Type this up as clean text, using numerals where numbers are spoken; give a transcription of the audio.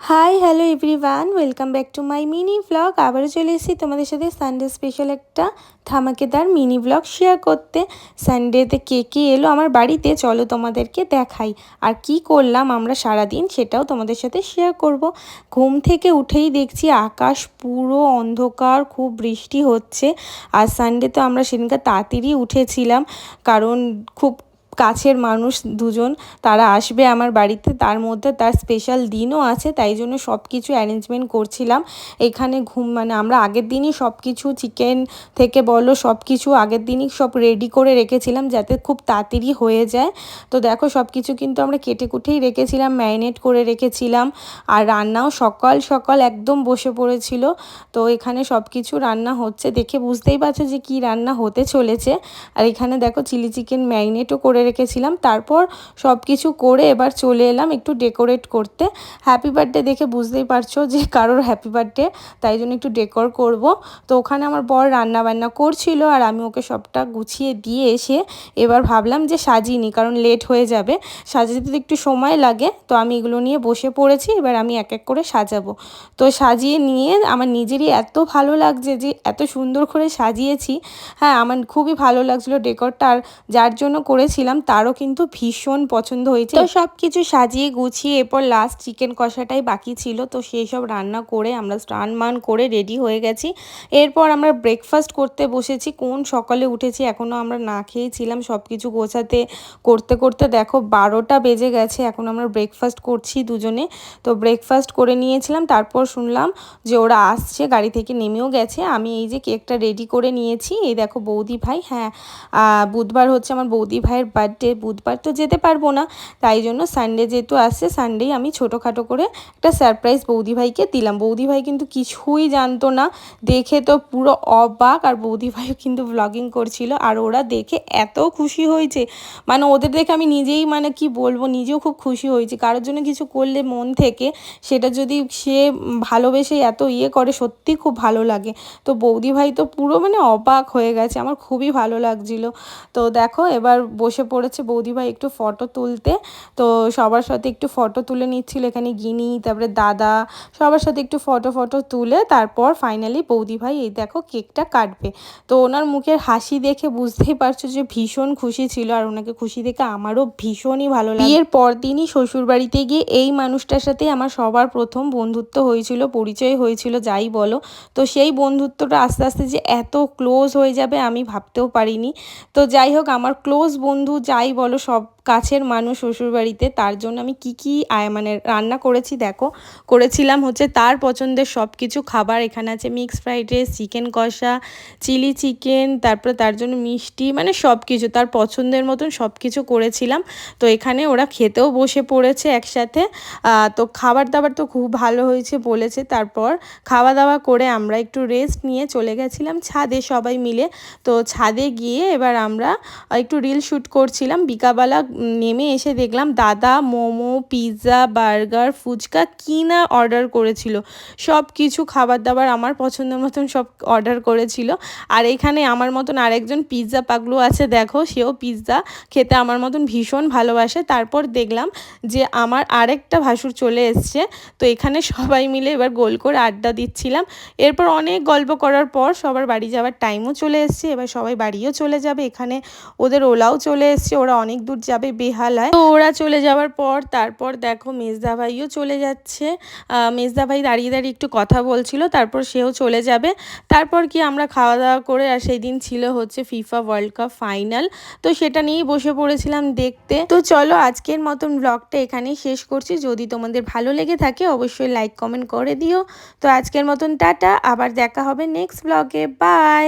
Hi hello everyone, welcome back to my mini blog. আবারও চলে এসেছি তোমাদের সাথে সানডে স্পেশাল একটা ধামাকেদার মিনি ব্লগ শেয়ার করতে। সানডেতে কে কে এলো আমার বাড়িতে চলো তোমাদেরকে দেখাই, আর কি করলাম আমরা সারাদিন সেটাও তোমাদের সাথে শেয়ার করব। ঘুম থেকে উঠেই দেখছি আকাশ পুরো অন্ধকার, খুব বৃষ্টি হচ্ছে। আর সানডে তো আমরা সেদিনকার তাড়াতাড়ি উঠেছিলাম, কারণ খুব কাছের মানুষ দুজন তারা আসবে আমার বাড়িতে, তার মধ্যে তার স্পেশাল দিনও আছে, তাই জন্য সব কিছু অ্যারেঞ্জমেন্ট করছিলাম। এখানে আমরা আগের দিনই সব কিছু চিকেন থেকে বলো সব কিছু আগের দিনই সব রেডি করে রেখেছিলাম যাতে খুব তাড়াতাড়ি হয়ে যায়। তো দেখো সব কিছু কিন্তু আমরা কেটে কুটেই রেখেছিলাম, ম্যারিনেট করে রেখেছিলাম। আর রান্নাও সকাল সকাল একদম বসে পড়েছিল। তো এখানে সব কিছু রান্না হচ্ছে, দেখে বুঝতেই পারছো যে কি রান্না হতে চলেছে। আর এখানে দেখো চিলি চিকেন ম্যারিনেটও করে রেখেছিলাম। তারপর সব কিছু করে এবার চলে এলাম একটু ডেকোরেট করতে। হ্যাপি বার্থডে দেখে বুঝতেই পারছো যে কারোর হ্যাপি বার্থডে, তাই জন্য একটু ডেকোর করব। তো ওখানে আমার বর রান্না বান্না করছিল আর আমি ওকে সবটা গুছিয়ে দিয়ে এসে এবার ভাবলাম যে সাজিয়ে নিই, কারণ লেট হয়ে যাবে, সাজাতে তো একটু সময় লাগে। তো আমি এগুলো নিয়ে বসে পড়েছি, এবার আমি এক এক করে সাজাবো। তো সাজিয়ে নিয়ে আমার নিজেরই এত ভালো লাগছে যে এত সুন্দর করে সাজিয়েছি। হ্যাঁ, আমার খুবই ভালো লাগছিলো ডেকোরটা, আর যার জন্য করেছিলাম তারও কিন্তু ভীষণ পছন্দ হয়েছে। তো সব কিছু সাজিয়ে গুছিয়ে এরপর লাস্ট চিকেন কষাটাই বাকি ছিল, তো সেই সব রান্না করে আমরা স্নান মান করে রেডি হয়ে গেছি। এরপর আমরা ব্রেকফাস্ট করতে বসেছি। কোন সকালে উঠেছি, এখনও আমরা না খেয়েছিলাম। সব কিছু গোছাতে করতে করতে দেখো 12টা বেজে গেছে, এখন আমরা ব্রেকফাস্ট করছি দুজনে। তো ব্রেকফাস্ট করে নিয়েছিলাম, তারপর শুনলাম যে ওরা আসছে, গাড়ি থেকে নেমেও গেছে। আমি এই যে কেকটা রেডি করে নিয়েছি, এই দেখো বৌদি ভাই, হ্যাঁ বুধবার হচ্ছে আমার বৌদি ভাইয়ের বার্থডে, বুধবার তো যেতে পারবো না, তাই জন্য সানডে যেহেতু আসছে সানডেই আমি ছোটোখাটো করে একটা সারপ্রাইজ বৌদি ভাইকে দিলাম। বৌদি ভাই কিন্তু কিছুই জানতো না, দেখে তো পুরো অবাক। আর বৌদি ভাইও কিন্তু ব্লগিং করছিল, আর ওরা দেখে এত খুশি হয়েছে, মানে ওদের দেখে আমি নিজেই মানে কি বলবো, নিজেও খুব খুশি হয়েছি। কারোর জন্য কিছু করলে মন থেকে সেটা যদি সে ভালোবেসে এত করে, সত্যি খুব ভালো লাগে। তো বৌদি ভাই তো পুরো মানে অবাক হয়ে গেছে, আমার খুবই ভালো লাগছিল। তো দেখো এবার বসে পড়েছে বৌদি ভাই একটু ফটো তুলতে। তো সবার সাথে একটু ফটো তুলে নিচ্ছিল, এখানে গিনি, তারপরে দাদা, সবার সাথে একটু ফটো তুলে তারপর ফাইনালি বৌদি ভাই এই দেখো কেকটা কাটবে। তো ওনার মুখের হাসি দেখে বুঝতেই পারছো যে ভীষণ খুশি ছিল, আর ওনাকে খুশি দেখে আমারও ভীষণই ভালো লাগে। বিয়ের পর দিনই শ্বশুরবাড়িতে গিয়ে এই মানুষটার সাথে আমার সবার প্রথম বন্ধুত্ব হয়েছিল, পরিচয় হয়েছিল যাই বলো। তো সেই বন্ধুত্বটা আস্তে আস্তে যে এত ক্লোজ হয়ে যাবে আমি ভাবতেও পারিনি। তো যাই হোক, আমার ক্লোজ বন্ধু যাই বলো, সব কাছের মানুষ শ্বশুরবাড়িতে, তার জন্য আমি কি মানে রান্না করেছি দেখো। করেছিলাম হচ্ছে তার পছন্দের সব কিছু খাবার। এখানে আছে মিক্সড ফ্রাইড রাইস, চিকেন কষা, চিলি চিকেন, তারপর তার জন্য মিষ্টি, মানে সব কিছু তার পছন্দের মতন সব কিছু করেছিলাম। তো এখানে ওরা খেতেও বসে পড়েছে একসাথে। তো খাবার দাবার তো খুব ভালো হয়েছে বলেছে। তারপর খাওয়া দাওয়া করে আমরা একটু রেস্ট নিয়ে চলে গেছিলাম ছাদে সবাই মিলে। তো ছাদে গিয়ে এবার আমরা একটু রিল শ্যুট করছিলাম। বিকালবেলা নেমে এসে দেখলাম দাদা মোমো, পিৎজা, বার্গার, ফুচকা কি না অর্ডার করেছিল। সব কিছু খাবার দাবার আমার পছন্দের মতন সব অর্ডার করেছিল। আর এখানে আমার মতন আরেকজন পিৎজা পাগলু আছে, দেখো সেও পিৎজা খেতে আমার মতন ভীষণ ভালোবাসে। তারপর দেখলাম যে আমার আরেকটা ভাসুর চলে এসছে। তো এখানে সবাই মিলে এবার গোল করে আড্ডা দিচ্ছিলাম। এরপর অনেক গল্প করার পর সবার বাড়ি যাওয়ার টাইমও চলে এসছে, এবার সবাই বাড়িও চলে যাবে। এখানে ওদের ওলাও চলে এসছে, ওরা অনেক দূর যাবে বেহালায়। তো ওরা চলে যাওয়ার পর তারপর দেখো মেজদা ভাইও চলে যাচ্ছে। মেজদা ভাই দাঁড়িয়ে দাঁড়িয়ে একটু কথা বলছিল, তারপর সেও চলে যাবে। তারপর কি আমরা খাওয়া দাওয়া করে, আর সেই দিন ছিল হচ্ছে ফিফা ওয়ার্ল্ড কাপ ফাইনাল, তো সেটা নিয়েই বসে পড়েছিলাম দেখতে। তো চলো আজকের মতন ব্লগটা এখানেই শেষ করছি। যদি তোমাদের ভালো লেগে থাকে অবশ্যই লাইক কমেন্ট করে দিও। তো আজকের মতন টাটা, আবার দেখা হবে নেক্সট ব্লগে, বাই।